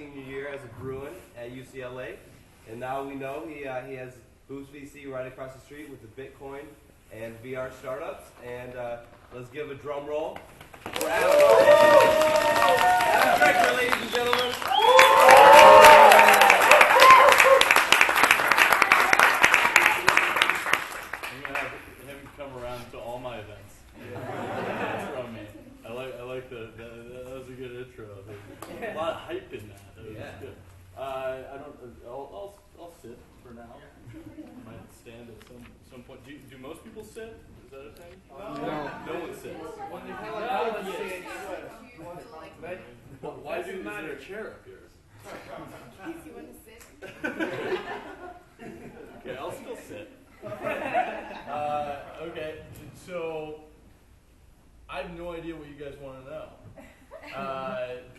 senior year as a Bruin at UCLA, and now we know he has Boost VC right across the street with the Bitcoin and VR startups. And let's give a drum roll for Adam. Adam Draper, ladies and gentlemen. I'm gonna have him come around to all my events. From me. I like that was a good intro. There's a lot of hype in that. That was good. I'll sit for now. Might stand at some point. Do most people sit? Is that a thing? No one sits. Why do you there a chair up here? In case you want to sit. Okay, I'll still sit. Okay, so I have no idea what you guys want to know,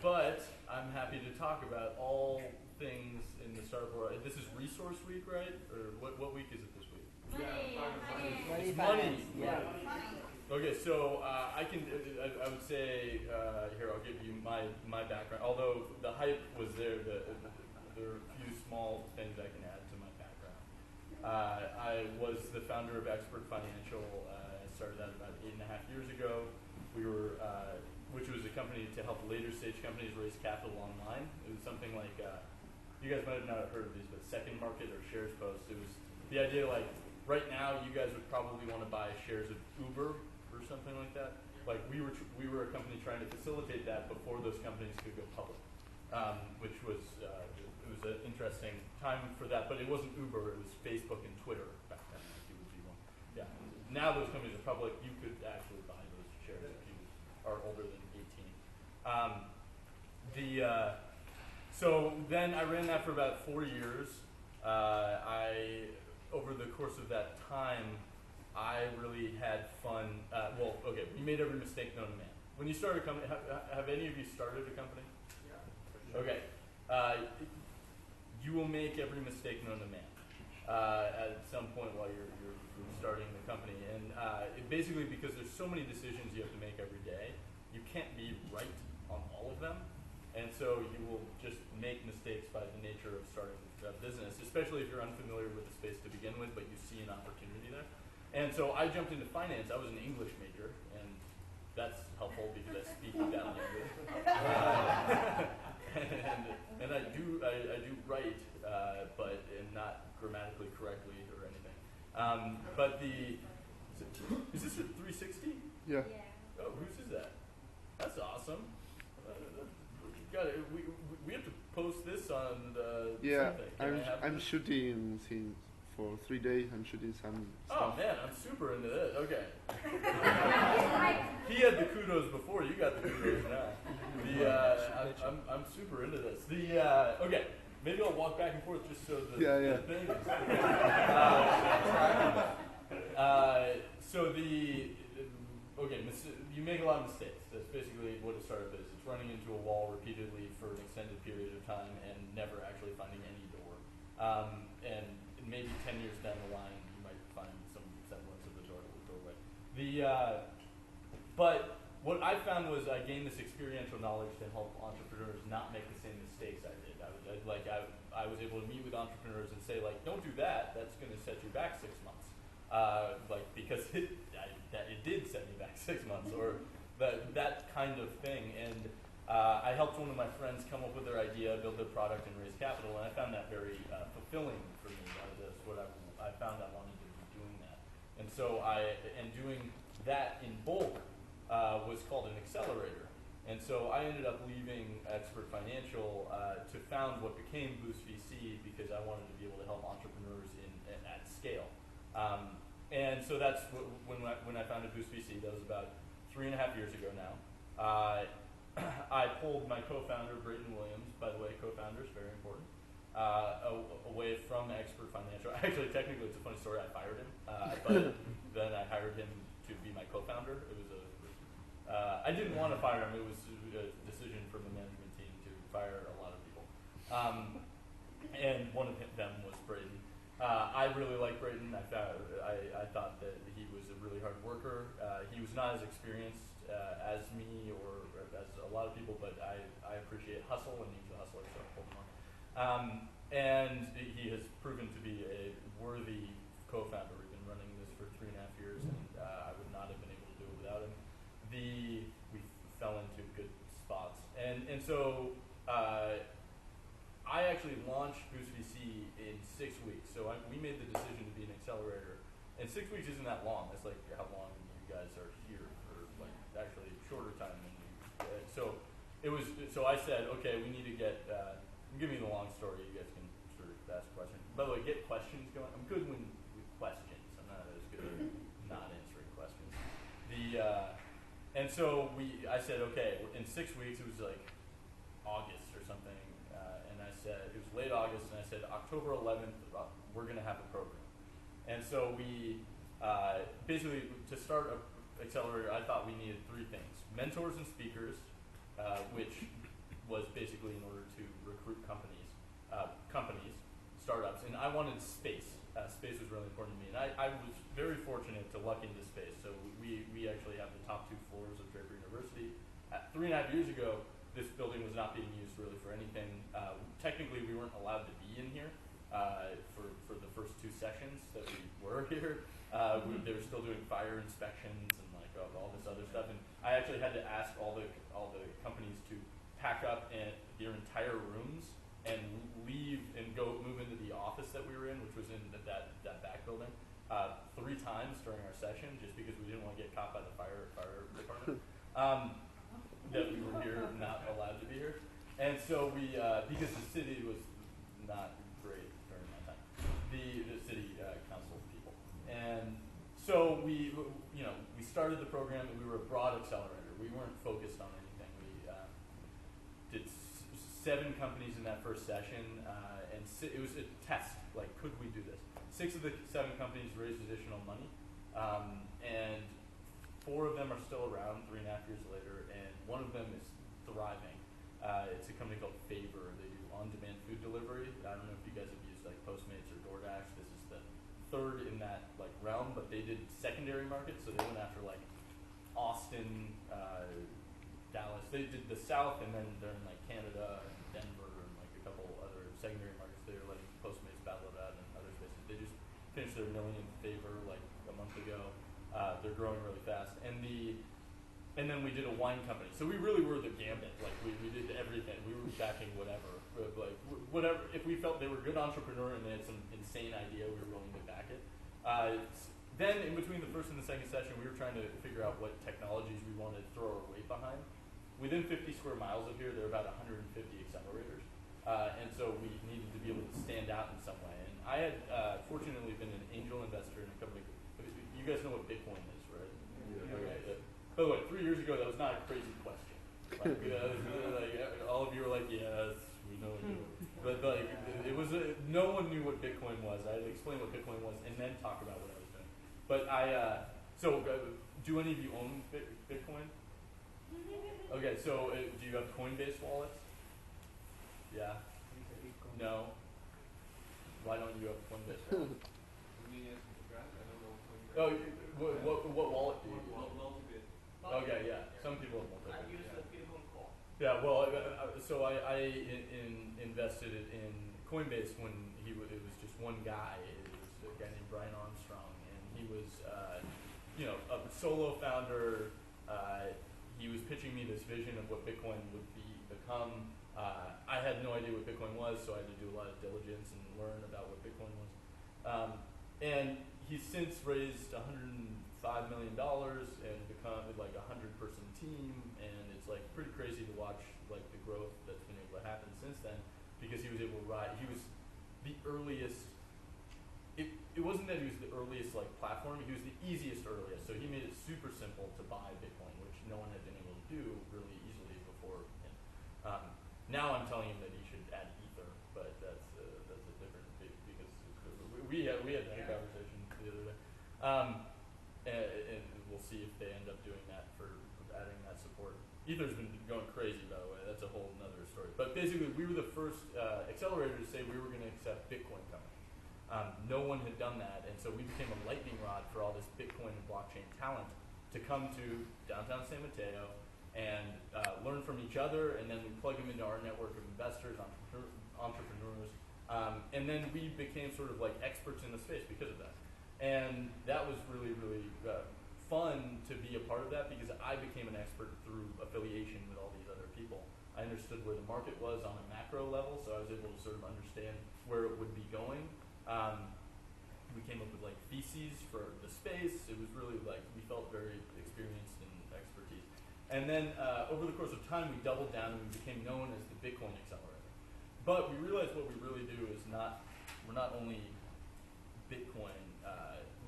but I'm happy to talk about all things in the startup world. This is Resource Week, right? Or what week is it this week? Money. It's money. Yeah. Okay, so I would say here I'll give you my background. Although the hype was there, there are a few small things I can add to my background. I was the founder of Expert Financial. I started that about 8.5 years ago. We were, which was a company to help later stage companies raise capital online. It was something like, you guys might have not heard of these, but Second Market or Shares Post. It was the idea like, right now you guys would probably want to buy shares of Uber or something like that. Like we were a company trying to facilitate that before those companies could go public, which was it was an interesting time for that. But it wasn't Uber; it was Facebook and Twitter back then. Like you would be one. Yeah. Now those companies are public. You could actually buy those shares if you are older than 18. So then I ran that for about 4 years. Over the course of that time, I really had fun. We made every mistake known to man. When you start a company, have any of you started a company? Yeah. Okay. You will make every mistake known to man at some point while you're starting the company. And basically because there's so many decisions you have to make every day, you can't be right on all of them. And so you will just make mistakes by the nature of starting a business, especially if you're unfamiliar with the space to begin with, but you see an opportunity there. And so I jumped into finance. I was an English major, and that's helpful because I speak that language. And I do write, but not grammatically correctly or anything. Is this a 360? Yeah. Oh, whose is that? That's awesome. We have to post this on something. I'm shooting for 3 days. I'm shooting some stuff. Oh man, I'm super into this. Okay. He had the kudos before. You got the kudos now. I'm super into this. Okay. Maybe I'll walk back and forth just so the thing is. You make a lot of mistakes. That's basically what a startup is. It's running into a wall repeatedly for an extended period of time and never actually finding any door. And maybe 10 years down the line, you might find some semblance of the doorway. But what I found was I gained this experiential knowledge to help entrepreneurs not make the same mistakes I did. I was able to meet with entrepreneurs and say, like, don't do that. That's going to set you back 6 months. Because it did set me back 6 months, or that kind of thing. And I helped one of my friends come up with their idea, build their product, and raise capital. And I found that very fulfilling for me. That's what I found I wanted to be doing that. And so doing that in bulk was called an accelerator. And so I ended up leaving Expert Financial to found what became Boost VC because I wanted to be able to help entrepreneurs at scale. And so that's when I founded Boost VC. That was about 3.5 years ago now. I pulled my co-founder, Brayton Williams, by the way, co-founders, very important, away from Expert Financial. Actually, technically, it's a funny story. I fired him, but then I hired him to be my co-founder. It was I didn't want to fire him. It was a decision from the management team to fire a lot of people. And one of them was Brayton. I really like Brayton. I thought that he was a really hard worker. He was not as experienced as me or as a a lot of people, but I appreciate hustle and he's a hustler, so hold on. And he has proven to be a worthy co-founder. We've been running this for 3.5 years, and I would not have been able to do it without him. We fell into good spots, and so I actually launched Boost VC in 6 weeks. So we made the decision to be an accelerator, and 6 weeks isn't that long. That's like how long you guys are here, or like actually shorter time than you. So it was. So I said, okay, we need to get. Give me the long story. You guys can sort of ask questions. By the way, get questions going. I'm good with questions. I'm not as good at not answering questions. And so I said, okay, in 6 weeks, it was like August or something, and I said, it was late August, and I said, October 11th, we're going to have a program. And so we, basically, to start an accelerator, I thought we needed 3 things: mentors and speakers, which was basically in order to recruit companies, startups, and I wanted space. Space was really important to me, and I was very fortunate to luck into space. So we actually have the top 2 floors of Draper University. 3.5 years ago, this building was not being used really for anything. Technically, we weren't allowed to be in here for the first 2 sessions that we were here. They were still doing fire inspections and like all this other stuff, and I actually had to ask all the companies to pack up their entire rooms and leave and go move into the office that we were in, which was in that back building, 3 times during our session, just because we didn't want to get caught by the fire department. That we were here, not allowed to be here. And so we, because the city was not great during that time, the city council people. And so we started the program, and we were a broad accelerator. We weren't focused on anything. We did 7 companies in that first session, and it was a test. Like, could we do this? 6 of the 7 companies raised additional money, and 4 of them are still around 3.5 years later, and 1 of them is thriving. It's a company called Favor. They do on-demand food delivery. I don't know if you guys have used like Postmates or DoorDash. This is the 3rd in that like realm, but they did secondary markets, so they went after like Austin, Dallas. They did the South, and then they're in like Canada and Denver and like a couple other secondary markets. They're letting Postmates battle it out in other spaces. They just finished their millionth Favor like a month ago. They're growing really fast, and then we did a wine company. So we really were the gambit. Like we did everything. We were backing whatever. Like whatever. If we felt they were a good entrepreneur and they had some insane idea, we were willing to back it. Then in between the first and the second session, we were trying to figure out what technologies we wanted to throw our weight behind. Within 50 square miles of here, there are about 150 accelerators, and so we needed to be able to stand out in some way. And I had fortunately been an angel investor in a company. You guys know what Bitcoin is, right? Yeah. Okay. By the way, 3 years ago, that was not a crazy question. Like, all of you were like, yes, we know what it is. But like, it was no one knew what Bitcoin was. I had to explain what Bitcoin was and then talk about what I was doing. But do any of you own Bitcoin? Okay, so do you have Coinbase wallets? Yeah? No? Why don't you have Coinbase wallets? Oh, what wallet do you use? Multibit. Okay, yeah. Some people have multibit. I use the Bitcoin Core. Yeah, well, so I invested in Coinbase when it was just one guy. It was a guy named Brian Armstrong, and he was, a solo founder. He was pitching me this vision of what Bitcoin would become. I had no idea what Bitcoin was, so I had to do a lot of diligence and learn about what Bitcoin was. And he's since raised $105 million and become like a 100-person team, and it's like pretty crazy to watch like the growth that's been able to happen since then, because he was able to ride. He was the earliest. It wasn't that he was the earliest like platform. He was the easiest earliest. So he made it super simple to buy Bitcoin, which no one had been able to do really easily before him. Now I'm telling him that he should add Ether, but that's a different because we had that conversation the other day. And we'll see if they end up doing that for adding that support. Ether's been going crazy, by the way. That's a whole nother story. But basically, we were the first accelerator to say we were going to accept Bitcoin companies. No one had done that, and so we became a lightning rod for all this Bitcoin and blockchain talent to come to downtown San Mateo and learn from each other, and then we plug them into our network of investors, entrepreneurs, and then we became sort of like experts in the space because of that. And that was really, really fun to be a part of that because I became an expert through affiliation with all these other people. I understood where the market was on a macro level, so I was able to sort of understand where it would be going. We came up with like theses for the space. It was really like, we felt very experienced in expertise. And then over the course of time, we doubled down and we became known as the Bitcoin Accelerator. But we realized what we really do is we're not only Bitcoin,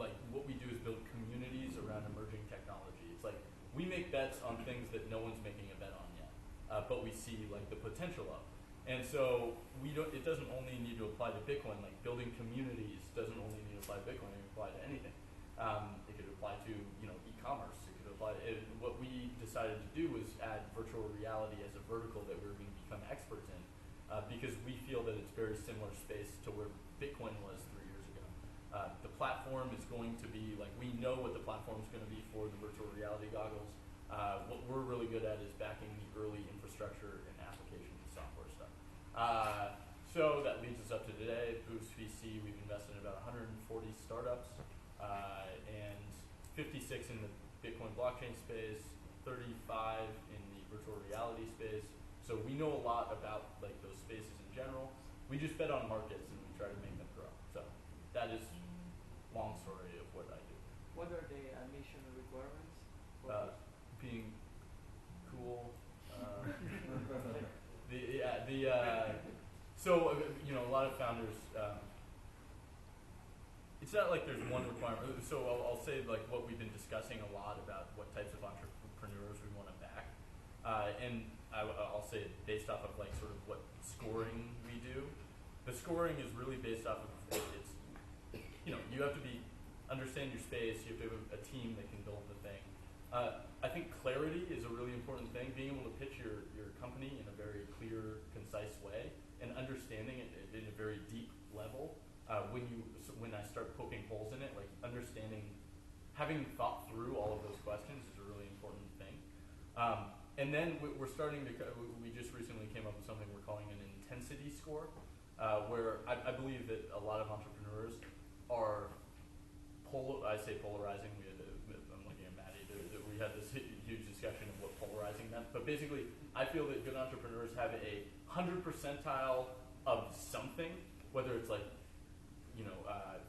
like what we do is build communities around emerging technology. It's like we make bets on things that no one's making a bet on yet, but we see like the potential of. And so it doesn't only need to apply to Bitcoin, like building communities doesn't only need to apply to Bitcoin, it can apply to anything. It could apply to e-commerce, it could apply to, what we decided to do was add virtual reality as a vertical that we were going to become experts in, because we feel that it's very similar space to where Bitcoin was 3 years ago. The platform is going to be, like we know what the platform is going to be for the virtual reality goggles. What we're really good at is backing the early infrastructure and application and software stuff. So that leads us up to today. Boost VC, we've invested in about 140 startups and 56 in the Bitcoin blockchain space, 35 in the virtual reality space. So we know a lot about like those spaces in general. We just bet on markets and we try to make them grow. So that is long story of what I do. What are the admission requirements? Being cool. So a lot of founders. It's not like there's one requirement. So I'll say like what we've been discussing a lot about what types of entrepreneurs we want to back, and I'll say it based off of like sort of what scoring we do. The scoring is really based off of it's you have to understand your space. You have to have a team that can build the thing. I think clarity is a really important thing. Being able to pitch your company in a very clear, concise way, and understanding it in a very deep level. When I start poking holes in it, like understanding, having thought through all of those questions is a really important thing. And then we're starting to. We just recently came up with something we're calling an intensity score, where I believe that a lot of entrepreneurs are I say polarizing. I'm looking at Maddie. We had this huge discussion of what polarizing meant. But basically, I feel that good entrepreneurs have a 100 percentile of something, whether it's like,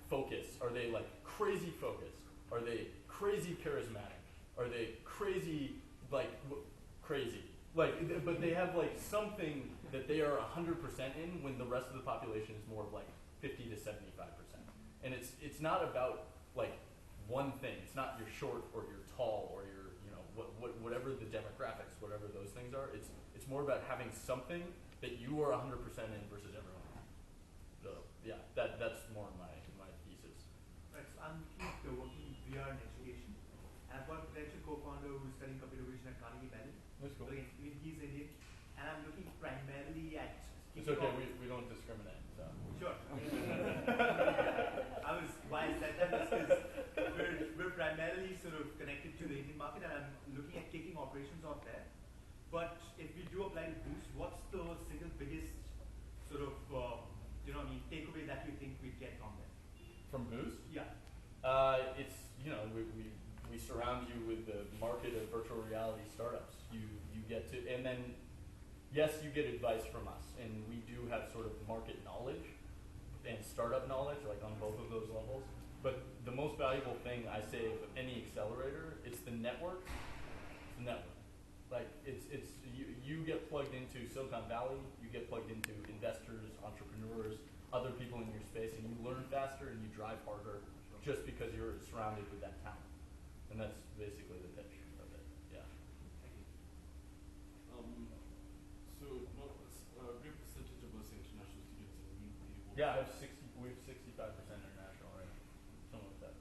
focus. Are they like crazy focused? Are they crazy charismatic? Are they crazy, crazy? But they have like something that they are 100% in when the rest of the population is more of like 50 to 75%. And it's not about like one thing. It's not you're short or you're tall or you're whatever the demographics, whatever those things are. It's more about having something that you are 100% in versus everyone else. So yeah, that's more my thesis. Right. So I'm working in VR and education. And I've got a potential co-founder who's studying computer vision at Carnegie Mellon. That's cool. So he's Indian, and I'm looking primarily at. It's okay. We don't discriminate. So. Sure. I was why I said that is because we're primarily sort of connected to the Indian market, and I'm looking at kicking operations off there. But if we do apply to Boost, what's the single biggest sort of takeaway that you think we'd get from there? From Boost? Yeah. It's we surround you with the market of virtual reality startups. You get to, and then yes, you get advice from us, and we do have sort of market knowledge and startup knowledge, like on both of those levels. But the most valuable thing I say of any accelerator, it's the network. It's the network. Like it's you get plugged into Silicon Valley, you get plugged into investors, entrepreneurs, other people in your space, and you learn faster and you drive harder just because you're surrounded with that talent. And that's basically the pitch of it. Yeah. So, a great percentage of us international students, and we able. Yeah, we have 65% international right now, something like that.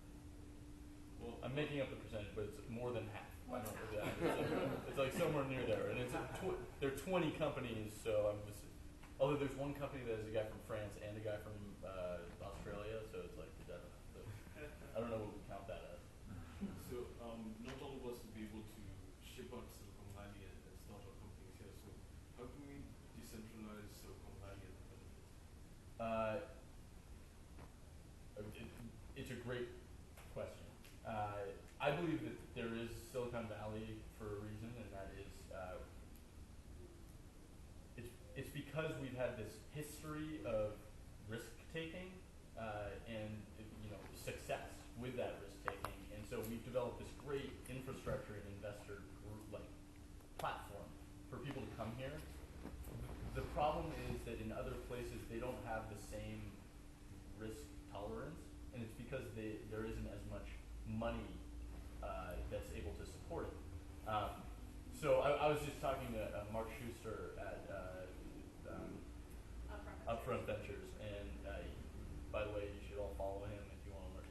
Well, I'm making up the percentage, but it's more than half. I don't know that. It's like somewhere near there, and there are 20 companies. So I'm just, although there's one company that has a guy from France and a guy from Australia, so it's like I don't know what we count that as. So not all of us will be able to ship out to Silicon Valley and because we've had this history of risk taking and success with that risk taking, and so we've developed this great infrastructure and investor group platform for people to come here. The problem is that in other places they don't have the same risk tolerance, and it's because there isn't as much money that's able to support it. So I was just talking to Mark Schuster at Upfront Ventures, and by the way, you should all follow him if you want to learn.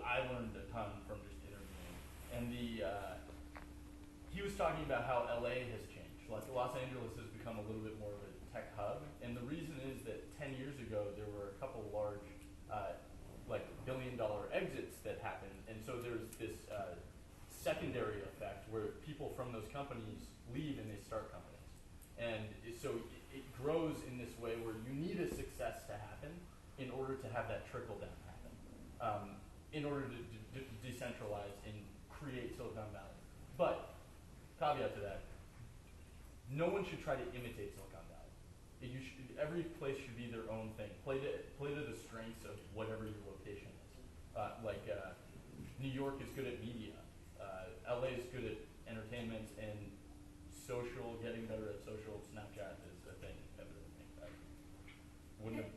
I learned a ton from just interviewing, and he was talking about how LA has changed. Like Los Angeles has become a little bit more of a tech hub, and the reason is that 10 years ago there were a couple large billion-dollar exits that happened, and so there's this secondary effect where people from those companies leave and they start companies, and so it grows in this way where you need a success to happen in order to have that trickle down happen, in order to decentralize and create Silicon Valley. But caveat to that, no one should try to imitate Silicon Valley. Every place should be their own thing. Play to the strengths of whatever your location is. New York is good at media. LA is good at entertainment and social, getting better at social. Snapchat is a thing, evidently.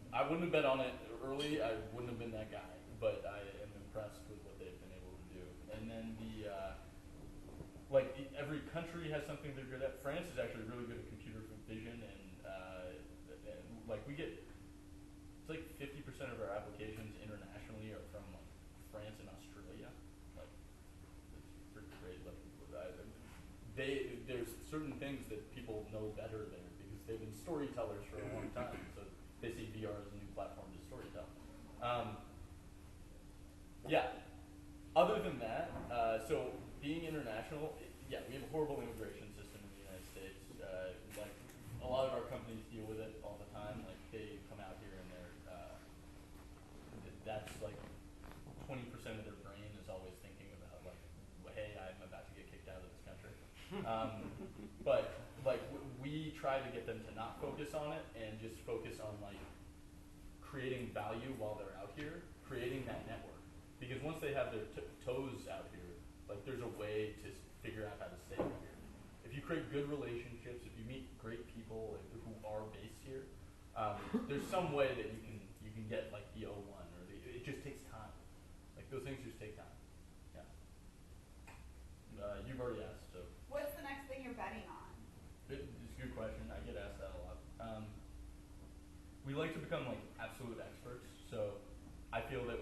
I wouldn't have bet on it early. I wouldn't have been that guy, but I am impressed with what they've been able to do. And then every country has something they're good at. France is actually really good at computer vision, and we get, it's like 50% of our applications internationally are from France and Australia. It's pretty great. There's certain things that people know better there because they've been storytellers for a long time. So they see VR as a new platform to storytell. Other than that, so being international, we have a horrible immigration system in the United States. A lot of our companies deal with it all the time. They come out here and that's 20% of their brain is always thinking about hey, I'm about to get kicked out of this country. But we try to get them to not focus on it and just focus on creating value while they're out here, creating that network. Because once they have their toes out here, there's a way to figure out how to stay out here. If you create good relationships, if you meet great people who are based here, there's some way that you can get the O1 or it just takes time. Those things just take time. Yeah. You've already asked, so. What's the next thing you're betting on? It's a good question. I get asked that a lot. We like to become absolute experts, so I feel that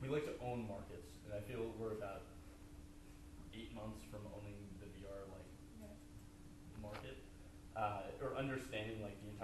we like to own markets, and I feel we're about 8 months from owning the VR market, or understanding the entire